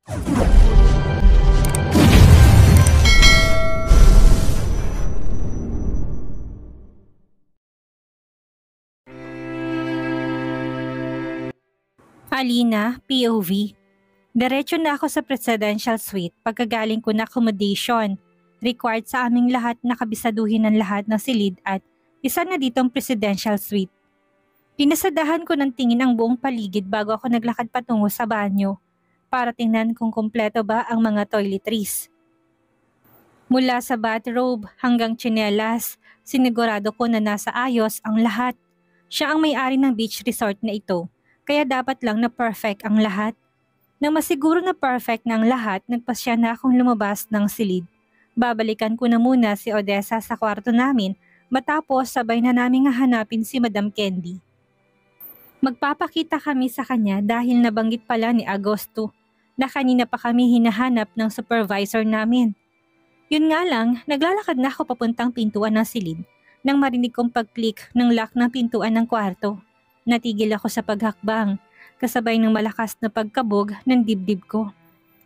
Alina, POV. Diretso na ako sa presidential suite pagkagaling ko na accommodation. Required sa aming lahat na kabisaduhin ng lahat ng silid at isa na ditong presidential suite. Pinasadahan ko ng tingin ang buong paligid bago ako naglakad patungo sa banyo para tingnan kung kumpleto ba ang mga toiletries. Mula sa bathrobe hanggang tsinelas, sinigurado ko na nasa ayos ang lahat. Siya ang may-ari ng beach resort na ito, kaya dapat lang na perfect ang lahat. Nang masiguro na perfect na ang lahat, nagpasya na akong lumabas ng silid. Babalikan ko na muna si Odessa sa kwarto namin matapos sabay na naming hahanapin si Madam Candy. Magpapakita kami sa kanya dahil nabanggit pala ni Agosto na kanina pa kami hinahanap ng supervisor namin. Yun nga lang, naglalakad na ako papuntang pintuan ng silid nang marinig kong pag-click ng lock ng pintuan ng kwarto. Natigil ako sa paghakbang, kasabay ng malakas na pagkabog ng dibdib ko.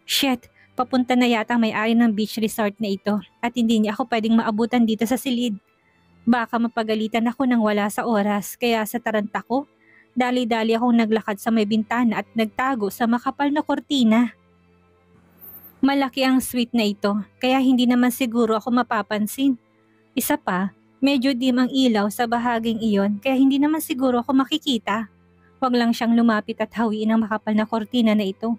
Shit, papunta na yata ang may-ari ng beach resort na ito at hindi niya ako pwedeng maabutan dito sa silid. Baka mapagalitan ako nang wala sa oras kaya sa taranta ko, dali-dali akong naglakad sa may bintana at nagtago sa makapal na kortina. Malaki ang suite na ito kaya hindi naman siguro ako mapapansin. Isa pa, medyo dim ang ilaw sa bahaging iyon kaya hindi naman siguro ako makikita. Huwag lang siyang lumapit at hawiin ang makapal na kortina na ito.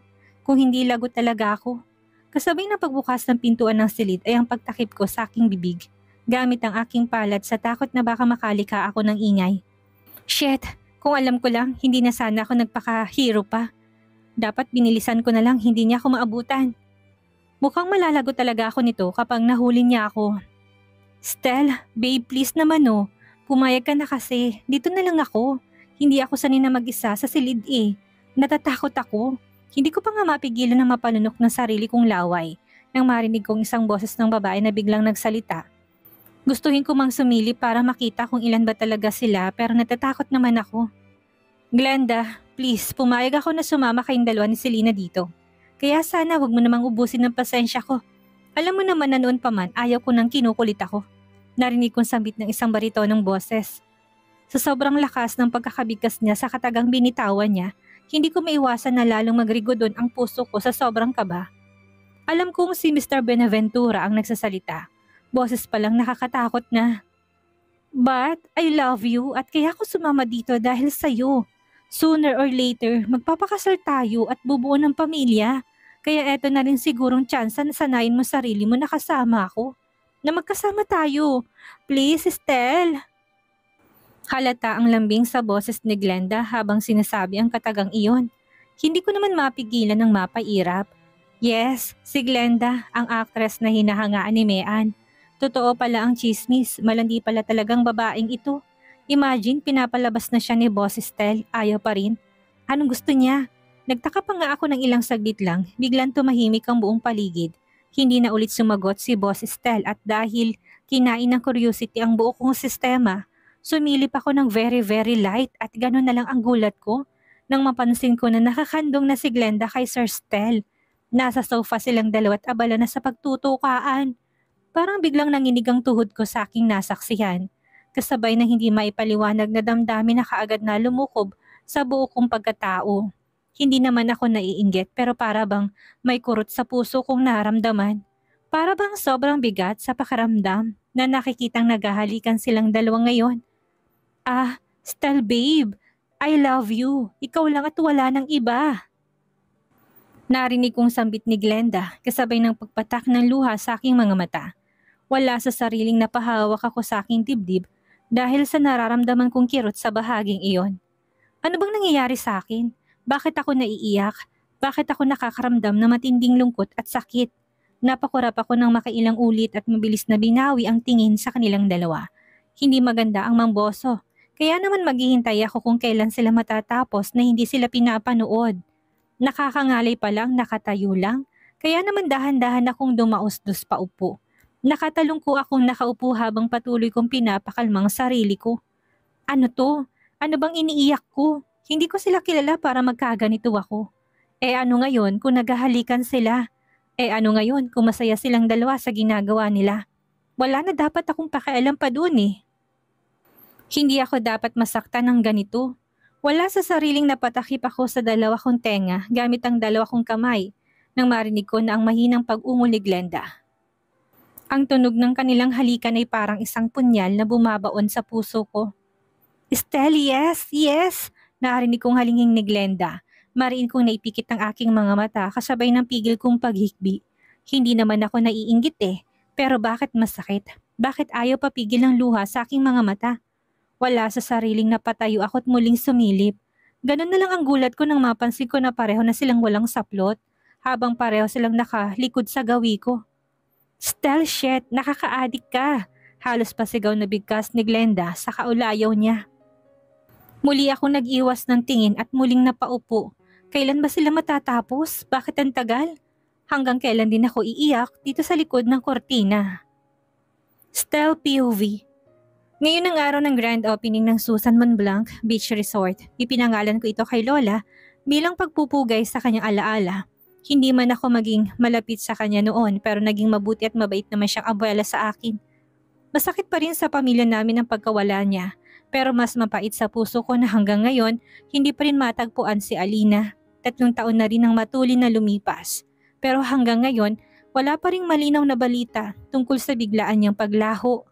Kung hindi lagot talaga ako. Kasabay na pagbukas ng pintuan ng silid ay ang pagtakip ko sa aking bibig. Gamit ang aking palad sa takot na baka makalika ako ng ingay. Shit, kung alam ko lang hindi na sana ako nagpaka-hero pa. Dapat binilisan ko na lang hindi niya ako maabutan. Mukhang malalago talaga ako nito kapag nahuli niya ako. Stel, babe please naman oh. Pumayag ka na kasi. Dito na lang ako. Hindi ako sanay na mag-isa sa silid eh. Natatakot ako. Hindi ko pa nga mapigilan na mapalunok ng sarili kong laway nang marinig kong isang boses ng babae na biglang nagsalita. Gustuhin ko mang sumilip para makita kung ilan ba talaga sila pero natatakot naman ako. Glenda, please pumayag ako na sumama kayong dalawa ni Selena dito. Kaya sana wag mo namang ubusin ng pasensya ko. Alam mo naman na noon pa man ayaw ko nang kinukulit ako. Narinig kong sambit ng isang baritonong boses. Sa sobrang lakas ng pagkakabigkas niya sa katagang binitawan niya, hindi ko maiwasan na lalong magrigodon ang puso ko sa sobrang kaba. Alam kong si Mr. Benaventura ang nagsasalita. Boses pa lang nakakatakot na. But I love you at kaya ko sumama dito dahil sa'yo. Sooner or later, magpapakasal tayo at bubuo ng pamilya. Kaya eto na rin sigurong tsansa na sanayin mo sarili mo na kasama ako. Na magkasama tayo. Please, Estelle. Halata ang lambing sa boses ni Glenda habang sinasabi ang katagang iyon. Hindi ko naman mapigilan ng mapairap. Yes, si Glenda, ang actress na hinahangaan ni Mean. Totoo pala ang chismis, malandi pala talagang babaeng ito. Imagine, pinapalabas na siya ni Boss Estelle, ayaw pa rin. Anong gusto niya? Nagtaka pa nga ako ng ilang saglit lang, biglang tumahimik ang buong paligid. Hindi na ulit sumagot si Boss Estelle at dahil kinain ng curiosity ang buo kong sistema, sumilip ako ng very light at gano'n na lang ang gulat ko nang mapansin ko na nakakandong na si Glenda kay Sir Stell. Nasa sofa silang dalawa at abala na sa pagtutukaan. Parang biglang nanginig ang tuhod ko sa aking nasaksihan. Kasabay ng hindi maipaliwanag na damdamin na kaagad na lumukob sa buo kong pagkatao. Hindi naman ako naiinggit pero para bang may kurot sa puso kong naramdaman. Para bang sobrang bigat sa pakiramdam na nakikitang naghahalikan silang dalawa ngayon. Ah, Stell babe, I love you. Ikaw lang at wala ng iba. Narinig kong sambit ni Glenda kasabay ng pagpatak ng luha sa aking mga mata. Wala sa sariling napahawak ako sa aking dibdib dahil sa nararamdaman kong kirot sa bahaging iyon. Ano bang nangyayari sa akin? Bakit ako naiiyak? Bakit ako nakakaramdam na matinding lungkot at sakit? Napakurap ako ng makailang ulit at mabilis na binawi ang tingin sa kanilang dalawa. Hindi maganda ang mangboso. Kaya naman maghihintay ako kung kailan sila matatapos na hindi sila pinapanood. Nakakangalay pa lang, nakatayo lang. Kaya naman dahan-dahan akong dumaos-dos pa upo. Nakatalungko akong nakaupo habang patuloy kong pinapakalmang sarili ko. Ano to? Ano bang iniiyak ko? Hindi ko sila kilala para magkaganito ako. Ano ngayon kung naghahalikan sila? Ano ngayon kung masaya silang dalawa sa ginagawa nila? Wala na dapat akong pakialam pa dun eh. Hindi ako dapat masaktan ng ganito. Wala sa sariling napatakip ako sa dalawa kong tenga gamit ang dalawa kong kamay nang marinig ko na ang mahinang pag-ungol ni Glenda. Ang tunog ng kanilang halikan ay parang isang punyal na bumabaon sa puso ko. Estelle, yes, yes! Narinig kong halinging ni Glenda. Mariin kong naipikit ang aking mga mata kasabay ng pigil kong paghikbi. Hindi naman ako naiinggit eh, pero bakit masakit? Bakit ayaw papigil ng luha sa aking mga mata? Wala sa sariling napatayo ako't muling sumilip. Ganun na lang ang gulat ko nang mapansin ko na pareho na silang walang saplot, habang pareho silang nakalikod sa gawi ko. Stell, shit, nakaka-addict ka! Halos pasigaw na bigkas ni Glenda sa kaulayaw niya. Muli ako nag-iwas ng tingin at muling napaupo. Kailan ba sila matatapos? Bakit ang tagal? Hanggang kailan din ako iiyak dito sa likod ng kortina? Stell POV. Ngayon ang araw ng grand opening ng Susan Montblanc Beach Resort. Ipinangalan ko ito kay Lola bilang pagpupugay sa kanyang alaala. Hindi man ako maging malapit sa kanya noon pero naging mabuti at mabait naman siyang abuela sa akin. Masakit pa rin sa pamilya namin ang pagkawala niya pero mas mapait sa puso ko na hanggang ngayon hindi pa rin matagpuan si Alina. 3 taon na rin ang matulin na lumipas. Pero hanggang ngayon wala pa ring malinaw na balita tungkol sa biglaan niyang paglaho.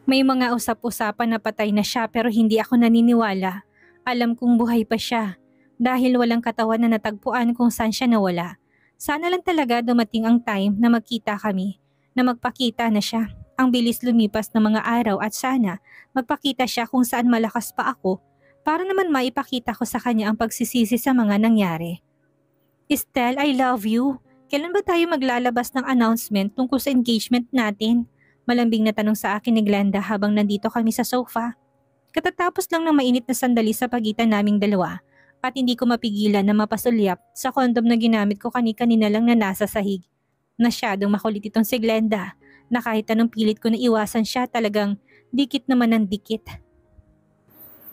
May mga usap-usapan na patay na siya pero hindi ako naniniwala. Alam kong buhay pa siya dahil walang katawan na natagpuan kung saan siya nawala. Sana lang talaga dumating ang time na magkita kami, na magpakita na siya. Ang bilis lumipas ng mga araw at sana magpakita siya kung saan malakas pa ako para naman maipakita ko sa kanya ang pagsisisi sa mga nangyari. Estelle, I love you. Kailan ba tayo maglalabas ng announcement tungkol sa engagement natin? Malambing na tanong sa akin ni Glenda habang nandito kami sa sofa. Katatapos lang ng mainit na sandali sa pagitan naming dalawa at hindi ko mapigilan na mapasulyap sa kondom na ginamit ko kanina lang na nasa sahig. Masyadong makulit itong si Glenda na kahit anong pilit ko na iwasan siya talagang dikit naman ng dikit.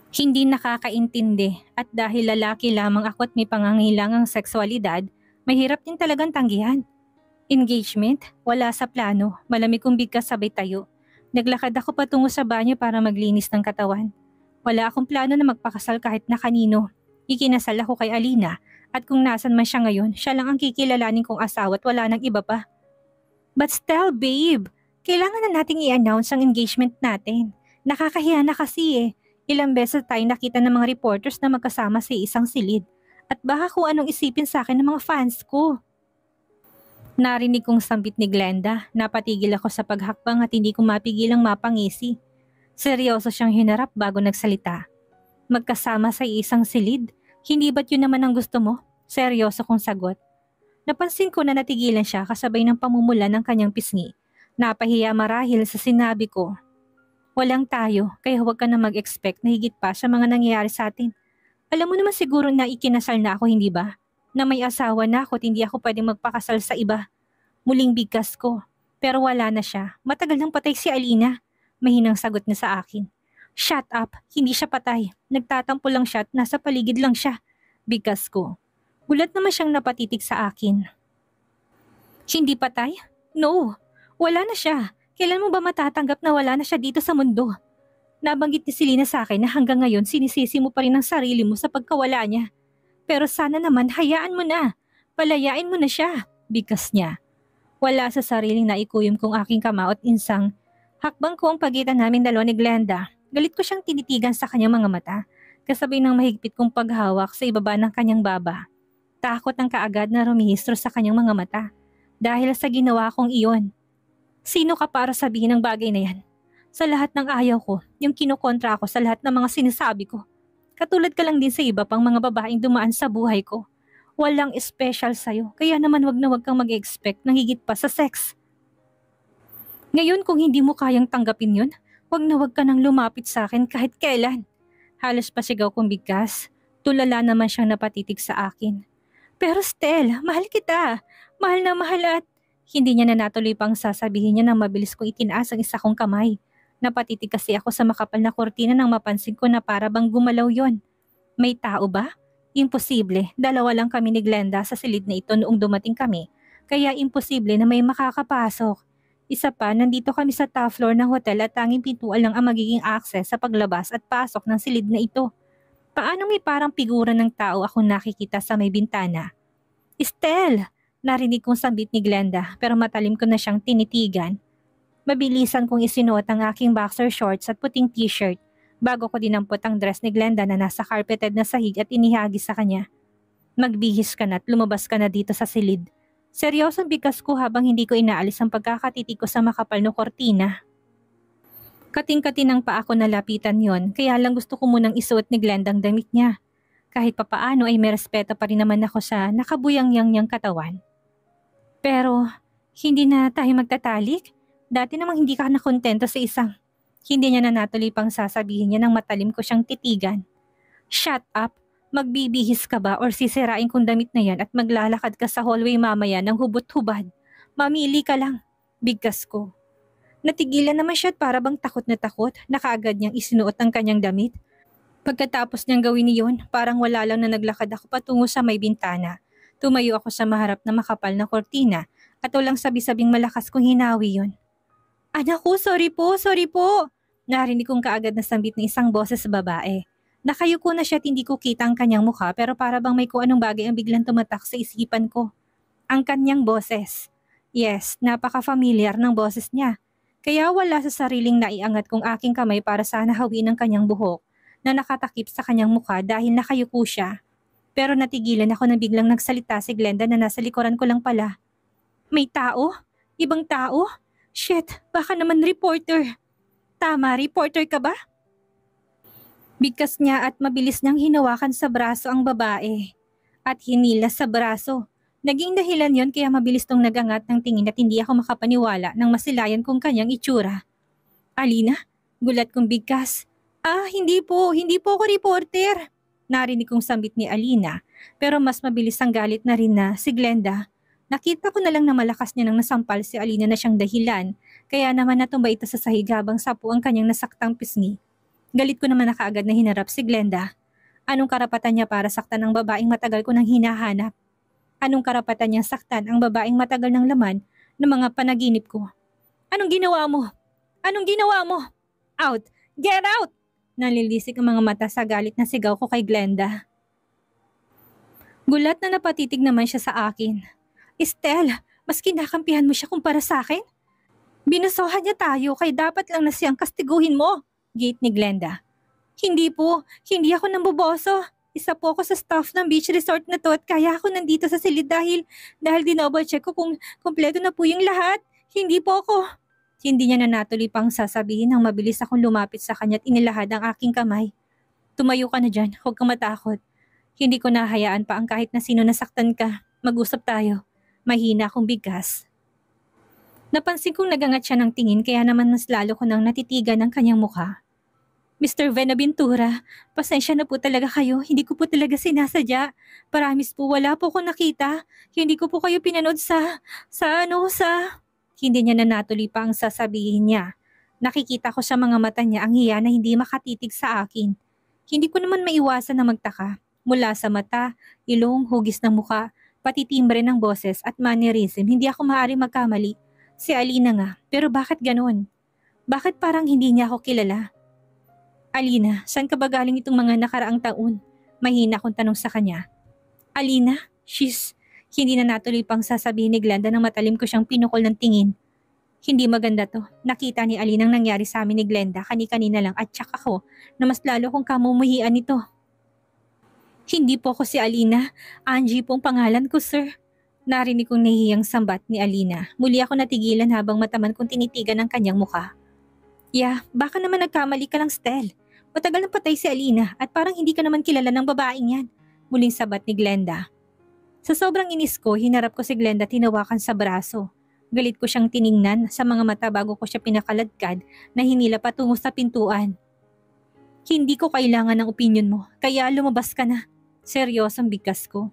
Hindi nakakaintindi at dahil lalaki lamang ako at may pangangailangang sexualidad, mahirap din talagang tanggihan. Engagement? Wala sa plano. Malamig kong bigkas sabay tayo. Naglakad ako patungo sa banyo para maglinis ng katawan. Wala akong plano na magpakasal kahit na kanino. Ikinasal ako kay Alina at kung nasan man siya ngayon, siya lang ang kikilalanin kong asawa at wala nang iba pa. But still, babe, kailangan na nating i-announce ang engagement natin. Nakakahiya na kasi eh. Ilang beses tayo nakita ng mga reporters na magkasama sa isang silid. At baka kung anong isipin sa akin ng mga fans ko. Narinig kong sambit ni Glenda, napatigil ako sa paghakbang at hindi ko mapigilang mapangisi. Seryoso siyang hinarap bago nagsalita. Magkasama sa isang silid? Hindi ba't yun naman ang gusto mo? Seryoso kong sagot. Napansin ko na natigilan siya kasabay ng pamumula ng kanyang pisngi. Napahiya marahil sa sinabi ko. Walang tayo, kaya huwag ka na mag-expect na higit pa sa mga nangyayari sa atin. Alam mo naman siguro na ikinasal na ako, hindi ba? Na may asawa na ako at hindi ako pwedeng magpakasal sa iba. Muling bigkas ko. Pero wala na siya. Matagal nang patay si Alina. Mahinang sagot niya sa akin. Shut up, hindi siya patay. Nagtatampo lang siya at nasa paligid lang siya. Bigkas ko. Gulat naman siyang napatitig sa akin. Hindi patay? No, wala na siya. Kailan mo ba matatanggap na wala na siya dito sa mundo? Nabanggit ni Selena sa akin na hanggang ngayon sinisisi mo pa rin ang sarili mo sa pagkawala niya. Pero sana naman hayaan mo na. Palayain mo na siya. Bigkas niya. Wala sa sariling naikuyom kong aking kamao at insang. Hakbang ko ang pagitan namin dalawa ni Glenda. Galit ko siyang tinitigan sa kanyang mga mata. Kasabay ng mahigpit kong paghawak sa ibaba ng kanyang baba. Takot ang kaagad na rumihistro sa kanyang mga mata. Dahil sa ginawa kong iyon. Sino ka para sabihin ng bagay na yan? Sa lahat ng ayaw ko, yung kinukontra ako sa lahat ng mga sinasabi ko. Katulad ka lang din sa iba pang mga babaeng dumaan sa buhay ko. Walang special sa'yo, kaya naman wag na wag kang mag-expect ng higit pa sa sex. Ngayon kung hindi mo kayang tanggapin yun, wag na wag ka nang lumapit sa akin kahit kailan. Halos pasigaw kong bigkas, tulala naman siyang napatitig sa akin. Pero Stell, mahal kita. Mahal na mahal at... Hindi niya na natuloy pang sasabihin niya nang mabilis kong itinaas ang isa kong kamay. Napatitig kasi ako sa makapal na kortina nang mapansin ko na para bang gumalaw yon. May tao ba? Imposible, dalawa lang kami ni Glenda sa silid na ito noong dumating kami, kaya imposible na may makakapasok. Isa pa, nandito kami sa top floor ng hotel at tanging pintuan lang ang magiging access sa paglabas at pasok ng silid na ito. Paano may parang figura ng tao akong nakikita sa may bintana? Estelle! Narinig kong sambit ni Glenda pero matalim ko na siyang tinitigan. Mabilisan kong isinuot ang aking boxer shorts at puting t-shirt bago ko dinampot ang dress ni Glenda na nasa carpeted na sahig at inihagis sa kanya. Magbihis ka na at lumabas ka na dito sa silid. Seryosong bigkas ko habang hindi ko inaalis ang pagkakatitig ko sa makapal na kortina. Kating-kating ng paa ko nalapitan yon, kaya lang gusto ko munang isuot ni Glenda ang damit niya. Kahit papaano ay may respeto pa rin naman ako sa nakabuyang-yang niyang katawan. Pero, hindi na tayo magtatalik? Dati namang hindi ka nakontento sa isang. Hindi niya na natuloy pang sasabihin niya nang matalim ko siyang titigan. Shut up! Magbibihis ka ba or sisirain kong damit na yan at maglalakad ka sa hallway mamaya ng hubot-hubad? Mamili ka lang. Bigkas ko. Natigilan naman siya at para bang takot na takot na kaagad niyang isinuot ang kanyang damit. Pagkatapos niyang gawin iyon, parang wala lang na naglakad ako patungo sa may bintana. Tumayo ako sa maharap na makapal na kortina at walang sabi-sabing malakas kong hinawi yon. Anak ko, sorry po. Narinig kong kaagad na sambit ng isang boses sa babae. Nakayuko na siya at hindi ko kita ang kanyang mukha pero para bang may kung anong bagay ang biglang tumatak sa isipan ko. Ang kanyang boses. Yes, napaka-familiar ng boses niya. Kaya wala sa sariling naiangat kong aking kamay para sana hawin ang kanyang buhok na nakatakip sa kanyang mukha dahil nakayuko siya. Pero natigilan ako na biglang nagsalita si Glenda na nasa likuran ko lang pala. May tao? Ibang tao? Shit, baka naman reporter. Tama, reporter ka ba? Bigkas niya at mabilis niyang hinawakan sa braso ang babae. At hinilas sa braso. Naging dahilan yon kaya mabilis tong nagangat ng tingin at hindi ako makapaniwala nang masilayan kong kanyang itsura. Alina? Gulat kong bigkas. Hindi po ako reporter. Narinig kong sambit ni Alina pero mas mabilis ang galit na rin na si Glenda. Nakita ko na lang na malakas niya nang nasampal si Alina na siyang dahilan kaya naman natumba ito sa sahig habang sapo ang kanyang nasaktang pisngi. Galit ko naman na kaagad na hinarap si Glenda. Anong karapatan niya para saktan ang babaeng matagal ko nang hinahanap? Anong karapatan niyang saktan ang babaeng matagal ng laman ng mga panaginip ko? Anong ginawa mo? Anong ginawa mo? Out! Get out! Nalilisik ang mga mata sa galit na sigaw ko kay Glenda. Gulat na napatitig naman siya sa akin. Estelle, mas kinakampihan mo siya kumpara sa akin? Binusohan niya tayo kay dapat lang na siyang kastiguhin mo, gate ni Glenda. Hindi po, hindi ako namboboso. Isa po ako sa staff ng beach resort na to at kaya ako nandito sa silid dahil dinouble check ko kung kumpleto na po yung lahat. Hindi po ako. Hindi niya na natuloy pang sasabihin nang mabilis akong lumapit sa kanya at inilahad ang aking kamay. Tumayo ka na dyan, huwag kang matakot. Hindi ko nahayaan pa ang kahit na sino nasaktan ka. Mag-usap tayo. Mahina akong bigkas. Napansin kong nagangat siya ng tingin kaya naman mas lalo ko nang natitigan ang kanyang mukha. Mr. Venaventura, pasensya na po talaga kayo. Hindi ko po talaga sinasadya. Promise po wala po akong nakita. Hindi ko po kayo pinanood sa... Hindi niya na natuloy pa ang sasabihin niya. Nakikita ko sa mga mata niya ang hiya na hindi makatitig sa akin. Hindi ko naman maiwasan na magtaka. Mula sa mata, ilong, hugis ng muka, pati timbre ng boses at mannerism, hindi ako maaari magkamali. Si Alina nga, pero bakit ganun? Bakit parang hindi niya ako kilala? Alina, saan ka ba galing itong mga nakaraang taon? Mahina akong tanong sa kanya. Alina? Hindi na natuloy pang sasabihin ni Glenda nang matalim ko siyang pinukol ng tingin. Hindi maganda to. Nakita ni Alina ang nangyari sa amin ni Glenda kani-kanina lang at tsak ako na mas lalo kong kamumuhian nito. Hindi po ako si Alina. Angie po ang pangalan ko, sir. Narinig kong nahihiyang sambat ni Alina. Muli ako natigilan habang mataman kong tinitigan ang kanyang mukha. Baka naman nagkamali ka lang, Stell. Matagal nang patay si Alina at parang hindi ka naman kilala ng babaeng yan. Muling sabat ni Glenda. Sa sobrang inis ko, hinarap ko si Glenda at hinawakan sa braso. Galit ko siyang tiningnan sa mga mata bago ko siya pinakaladkad na hinila patungo sa pintuan. Hindi ko kailangan ng opinion mo, kaya lumabas ka na. Seryosong bigkas ko.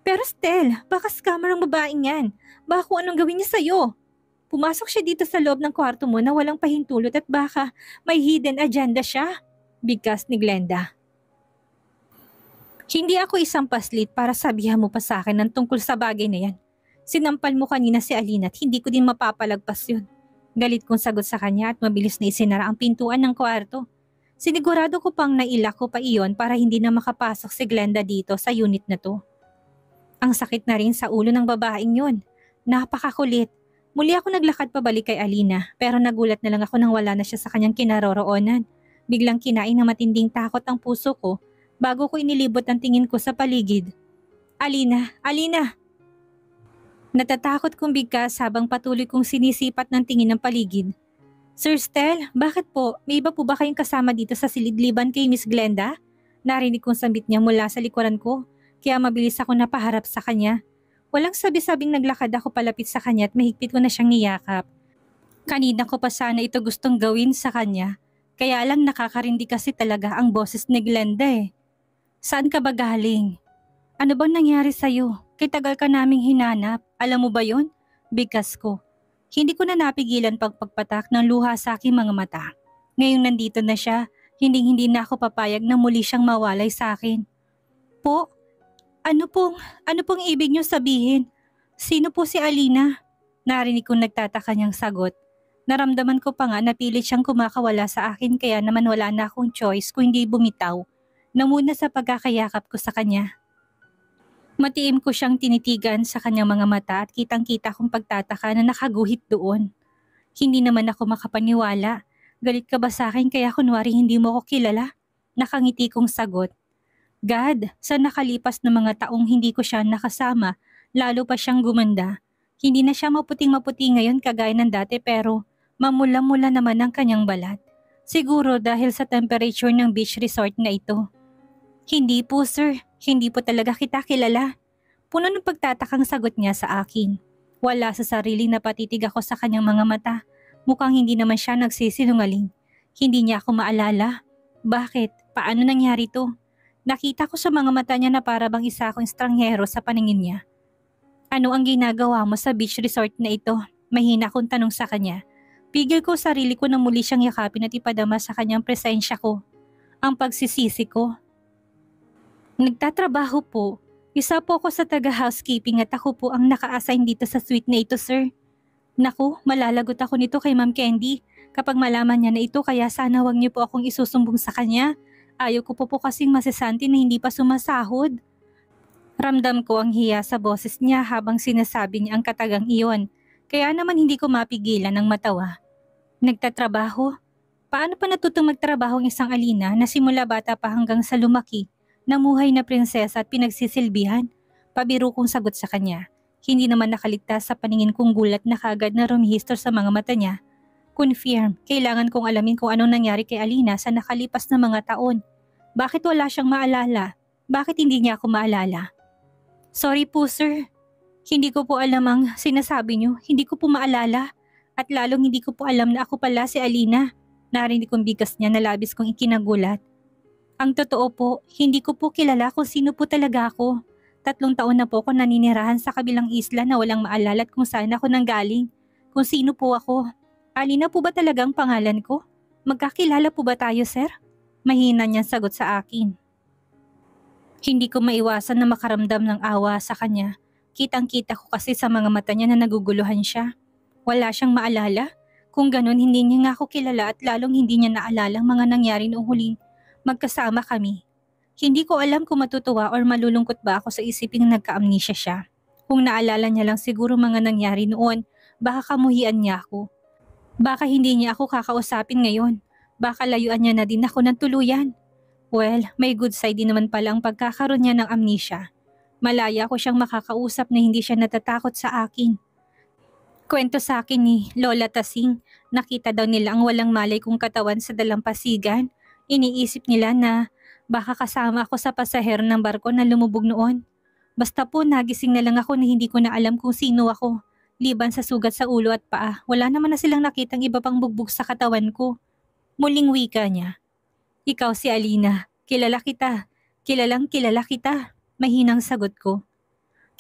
Pero Stell, baka scammer ang babaeng yan. Baka kung anong gawin niya sa'yo. Pumasok siya dito sa loob ng kwarto mo na walang pahintulot at baka may hidden agenda siya. Bigkas ni Glenda. Hindi ako isang paslit para sabihan mo pa sa akin ng tungkol sa bagay na yan. Sinampal mo kanina si Alina at hindi ko din mapapalagpas yun. Galit kong sagot sa kanya at mabilis na isinara ang pintuan ng kwarto. Sinigurado ko pang nailak ko pa iyon para hindi na makapasok si Glenda dito sa unit na to. Ang sakit na rin sa ulo ng babaeng yun. Napakakulit. Muli ako naglakad pabalik kay Alina pero nagulat na lang ako nang wala na siya sa kanyang kinaroroonan. Biglang kinain ng matinding takot ang puso ko bago ko inilibot ang tingin ko sa paligid. Alina! Alina! Natatakot kong bigkas habang patuloy kong sinisipat ng tingin ng paligid. Sir Stel, bakit po? May iba po ba kayong kasama dito sa silidliban kay Miss Glenda? Narinig kong sambit niya mula sa likuran ko, kaya mabilis ako napaharap sa kanya. Walang sabi-sabing naglakad ako palapit sa kanya at mahigpit ko na siyang niyakap. Kanina ko pa sana ito gustong gawin sa kanya, kaya lang nakakarindi kasi talaga ang boses ni Glenda eh. Saan ka ba galing? Ano bang nangyari sa'yo? Kay tagal ka naming hinanap, alam mo ba yon? Bigkas ko. Hindi ko na napigilan pagpatak ng luha sa aking mga mata. Ngayong nandito na siya, hindi na ako papayag na muli siyang mawalay sa akin. Po? Ano pong ibig niyo sabihin? Sino po si Alina? Narinig kong nagtataka niyang sagot. Naramdaman ko pa nga na pilit siyang kumakawala sa akin kaya naman wala na akong choice kung hindi bumitaw. Namuna sa pagkakayakap ko sa kanya. Matiim ko siyang tinitigan sa kanyang mga mata at kitang-kita kong pagtataka na nakaguhit doon. Hindi naman ako makapaniwala. Galit ka ba sa akin kaya kunwari hindi mo ako kilala? Nakangiti kong sagot. God, sa nakalipas na mga taong hindi ko siya nakasama, lalo pa siyang gumanda. Hindi na siya maputing-maputi ngayon kagaya ng dati pero mamula-mula naman ang kanyang balat. Siguro dahil sa temperature ng beach resort na ito. Hindi po sir, hindi po talaga kita kilala. Puno ng pagtatakang sagot niya sa akin. Wala sa sarili na patitig ako sa kanyang mga mata. Mukhang hindi naman siya nagsisinungaling. Hindi niya ako maalala. Bakit? Paano nangyari to? Nakita ko sa mga mata niya na para bang isa akong estranghero sa paningin niya. Ano ang ginagawa mo sa beach resort na ito? Mahina kong tanong sa kanya. Pigil ko sarili ko na muli siyang yakapin at ipadama sa kanyang presensya ko. Ang pagsisisi ko. Nagtatrabaho po. Isa po ako sa taga-housekeeping at ako po ang naka-assign dito sa suite na ito, sir. Naku, malalagot ako nito kay Ma'am Candy. Kapag malaman niya na ito kaya sana wag niyo po akong isusumbong sa kanya. Ayaw ko po kasing masasanti na hindi pa sumasahod. Ramdam ko ang hiya sa boses niya habang sinasabi niya ang katagang iyon. Kaya naman hindi ko mapigilan ng matawa. Nagtatrabaho? Paano pa natutong magtrabaho ang isang Alina na simula bata pa hanggang sa lumaki? Namuhay na prinsesa at pinagsisilbihan? Pabiro kong sagot sa kanya. Hindi naman nakaligtas sa paningin kong gulat na kagad na rumihistor sa mga mata niya. Confirm, kailangan kong alamin kung anong nangyari kay Alina sa nakalipas na mga taon. Bakit wala siyang maalala? Bakit hindi niya ako maalala? Sorry po sir. Hindi ko po alam ang sinasabi niyo. Hindi ko po maalala. At lalong hindi ko po alam na ako pala si Alina. Narinig kong bigas niya na labis kong ikinagulat. Ang totoo po, hindi ko po kilala kung sino po talaga ako. 3 taon na po ako naninirahan sa kabilang isla na walang maalala at kung saan ako nanggaling. Kung sino po ako. Alina po ba talagang pangalan ko? Magkakilala po ba tayo, sir? Mahina niyang sagot sa akin. Hindi ko maiwasan na makaramdam ng awa sa kanya. Kitang-kita ko kasi sa mga mata niya na naguguluhan siya. Wala siyang maalala. Kung ganun, hindi niya nga ako kilala at lalong hindi niya naalala ang mga nangyari noong huling magkasama kami. Hindi ko alam kung matutuwa or malulungkot ba ako sa isiping nagka-amnesia siya. Kung naalala niya lang siguro mga nangyari noon, baka kamuhian niya ako. Baka hindi niya ako kakausapin ngayon. Baka layuan niya na din ako ng tuluyan. Well, may good side din naman pala ang pagkakaroon niya ng amnesia. Malaya ko siyang makakausap na hindi siya natatakot sa akin. Kwento sa akin ni Lola Tasing, nakita daw nila ang walang malay kong katawan sa dalampasigan. Iniisip nila na baka kasama ako sa pasahero ng barko na lumubog noon. Basta po nagising na lang ako na hindi ko na alam kung sino ako. Liban sa sugat sa ulo at paa, wala naman na silang nakitang iba pang bugbog sa katawan ko. Muling wika niya. Ikaw si Alina, kilala kita. Kilalang kilala kita. Mahinang sagot ko.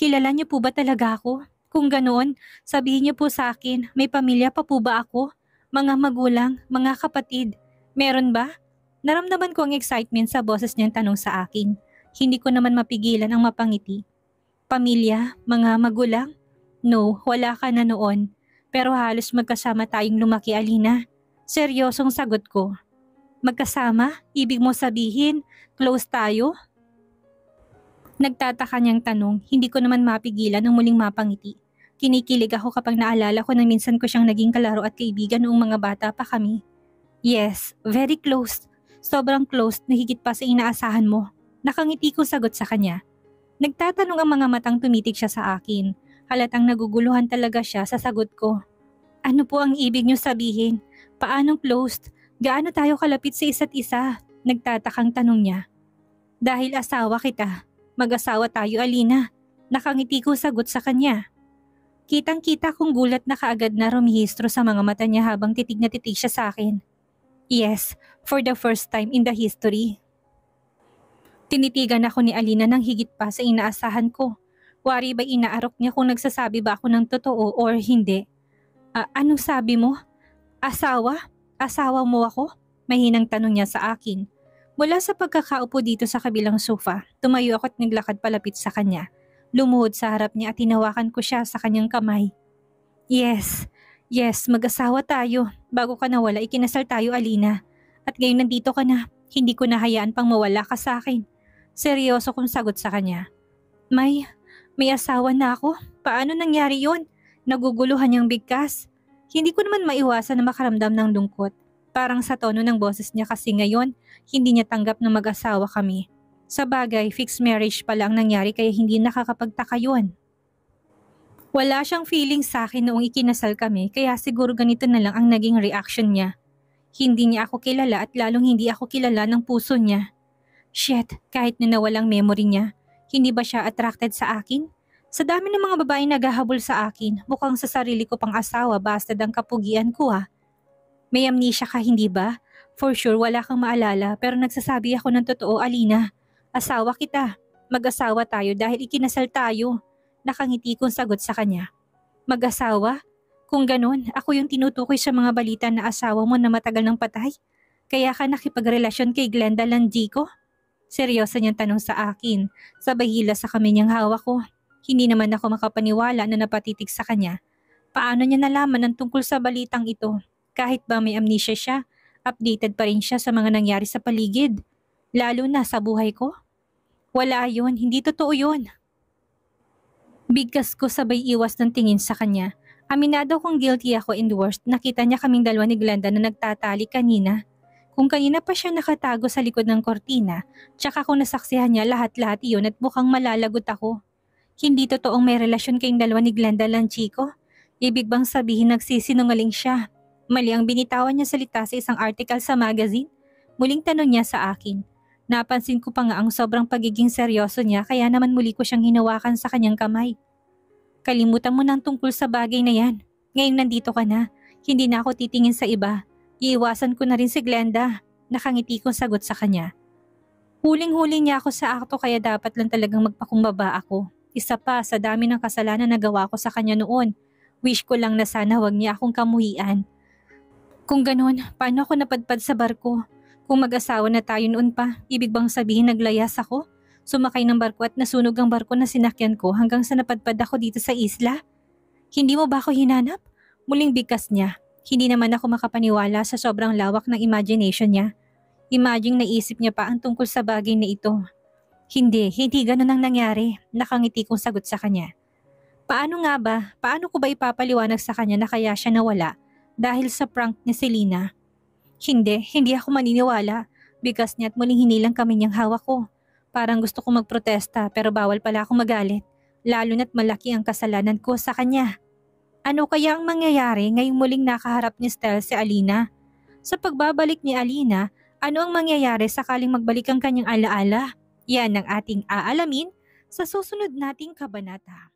Kilala niyo po ba talaga ako? Kung ganoon, sabihin niyo po sa akin, may pamilya pa po ba ako? Mga magulang, mga kapatid, meron ba? Naramdaman ko ang excitement sa boses niyang tanong sa akin. Hindi ko naman mapigilan ang mapangiti. Pamilya, mga magulang? No, wala ka na noon. Pero halos magkasama tayong lumaki, Alina. Seryosong sagot ko. Magkasama? Ibig mo sabihin, close tayo? Nagtataka niyang tanong, hindi ko naman mapigilan ang muling mapangiti. Kinikilig ako kapag naalala ko na minsan ko siyang naging kalaro at kaibigan noong mga bata pa kami. Yes, very close. Sobrang close na higit pa sa inaasahan mo. Nakangiti ko sagot sa kanya. Nagtatanong ang mga matang tumitig siya sa akin. Halatang naguguluhan talaga siya sa sagot ko. Ano po ang ibig niyo sabihin? Paanong closed? Gaano tayo kalapit sa isa't isa? Nagtatakang tanong niya. Dahil asawa kita. Mag-asawa tayo, Alina. Nakangiti ko sagot sa kanya. Kitang-kita kong gulat na kaagad na rumihistro sa mga mata niya habang titig na titig siya sa akin. Yes, for the first time in the history. Tinitigan ako ni Alina ng higit pa sa inaasahan ko. Wari ba inaarok niya kung nagsasabi ba ako ng totoo or hindi? Anong sabi mo? Asawa? Asawa mo ako? Mahinang tanong niya sa akin. Mula sa pagkakaupo dito sa kabilang sofa, tumayo ako at naglakad palapit sa kanya. Lumuhod sa harap niya at tinawakan ko siya sa kanyang kamay. Yes, mag-asawa tayo. Bago ka nawala, ikinasal tayo, Alina. At ngayon nandito ka na, hindi ko nahayaan pang mawala ka sa akin. Seryoso kong sagot sa kanya. May asawa na ako? Paano nangyari yon? Naguguluhan niyang bigkas. Hindi ko naman maiwasan na makaramdam ng lungkot. Parang sa tono ng boses niya kasi ngayon, hindi niya tanggap na mag-asawa kami. Sa bagay, fixed marriage pala ang nangyari kaya hindi nakakapagtaka yun. Wala siyang feeling sa akin noong ikinasal kami kaya siguro ganito na lang ang naging reaction niya. Hindi niya ako kilala at lalong hindi ako kilala ng puso niya. Shit, kahit na nawalang memory niya, hindi ba siya attracted sa akin? Sa dami ng mga babaeng naghahabol sa akin, mukhang sa sarili ko pang asawa basta ang kapugian ko ha. May amnesia ka hindi ba? For sure wala kang maalala pero nagsasabi ako ng totoo, Alina. Asawa kita. Mag-asawa tayo dahil ikinasal tayo. Nakangiti kong sagot sa kanya. Mag-asawa? Kung ganun, ako yung tinutukoy sa mga balita na asawa mo na matagal ng patay? Kaya ka nakipagrelasyon kay Glenda Landico? Seryoso niyang tanong sa akin. Sabay hila sa kami niyang hawak ko. Hindi naman ako makapaniwala na napatitig sa kanya. Paano niya nalaman ang tungkol sa balitang ito? Kahit ba may amnesia siya, updated pa rin siya sa mga nangyari sa paligid. Lalo na sa buhay ko. Wala yun, hindi totoo yun. Bigkas ko sabay iwas ng tingin sa kanya. Aminado kong guilty ako and worst, nakita niya kaming dalawa ni Glenda na nagtatali kanina. Kung kanina pa siya nakatago sa likod ng kortina, tsaka kung nasaksihan niya lahat-lahat iyon at mukhang malalagot ako. Hindi totoong may relasyon kayong dalawa ni Glenda Lanchico? Ibig bang sabihin nagsisinungaling siya? Mali ang binitawan niya salita sa isang article sa magazine? Muling tanong niya sa akin. Napansin ko pa nga ang sobrang pagiging seryoso niya kaya naman muli ko siyang hinawakan sa kanyang kamay. Kalimutan mo nang tungkol sa bagay na yan. Ngayon nandito ka na. Hindi na ako titingin sa iba. Iiwasan ko na rin si Glenda. Nakangiti kong sagot sa kanya. Huling-huli niya ako sa akto kaya dapat lang talagang magpakumbaba ako. Isa pa sa dami ng kasalanan na nagawa ko sa kanya noon. Wish ko lang na sana wag niya akong kamuhian. Kung ganun, paano ako napadpad sa barko? Kung mag-asawa na tayo noon pa, ibig bang sabihin naglayas ako? Sumakay ng barko at nasunog ang barko na sinakyan ko hanggang sa napadpad ako dito sa isla? Hindi mo ba ako hinanap? Muling bigkas niya. Hindi naman ako makapaniwala sa sobrang lawak ng imagination niya. Imagine naisip niya pa ang tungkol sa bagay na ito. Hindi ganun ang nangyari. Nakangiti kong sagot sa kanya. Paano nga ba? Paano ko ba ipapaliwanag sa kanya na kaya siya nawala dahil sa prank ni Selena? Hindi ako maniniwala. Bigas niya at muling hinilang kami niyang hawak ko. Parang gusto ko magprotesta pero bawal pala akong magalit. Lalo na't malaki ang kasalanan ko sa kanya. Ano kaya ang mangyayari ngayong muling nakaharap ni Stel si Alina? Sa pagbabalik ni Alina, ano ang mangyayari sakaling magbalik ang kanyang alaala? Yan ang ating aalamin sa susunod nating kabanata.